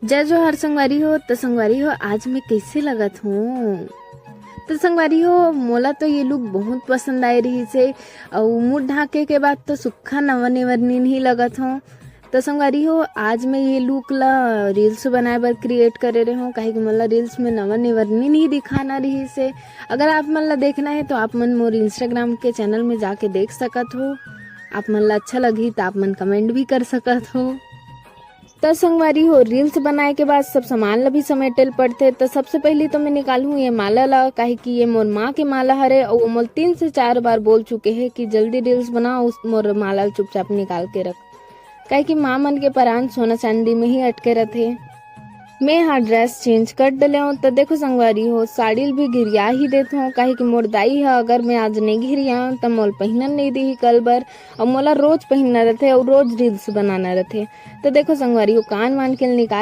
जय जोहार संगवारी हो। तो संगवारी हो आज मैं कैसे लगत हूँ। तो संगवारी हो मोला तो ये लुक बहुत पसंद आए रही से और मुंह ढाके के बाद तो सुक्खा नवनिवर्णिन ही लगत हूँ। तो संगवारी हो आज मैं ये लुक ला रील्स बनाए बर क्रिएट करे रहे हूँ काहे कि मोला रील्स में नवनिवर्णिन ही दिखाना रही से। अगर आप मन ला देखना है तो आप मन मोर इंस्टाग्राम के चैनल में जाके देख सकत हो। आप मन ला अच्छा लगी तो आप मन कमेंट भी कर सकत हो। तो संगवारी हो रील्स बनाए के बाद सब सामान ला भी समेटल पड़थे। तो सबसे पहले तो मैं निकालूँ ये माला ला काहे कि ये मोर माँ के माला हरे और वो मोर 3 से 4 बार बोल चुके हैं कि जल्दी रील्स बनाओ, उस मोर माला चुपचाप निकाल के रख। काहे कि माँ मन के परान सोना चांदी में ही अटके रहथे। मैं हाँ ड्रेस चेंज कर डले हूँ। तो देखो संगवारी हो साड़ी भी घिरिया ही देत हूँ काहे कि मोर दाई है अगर मैं आज नहीं घिरिया तो मोल पहनन नहीं दी कल बर और मोला रोज पहनना रहथे और रोज रील्स बनाना रहथे। तो देखो संगवारी हो कान वान के निकाल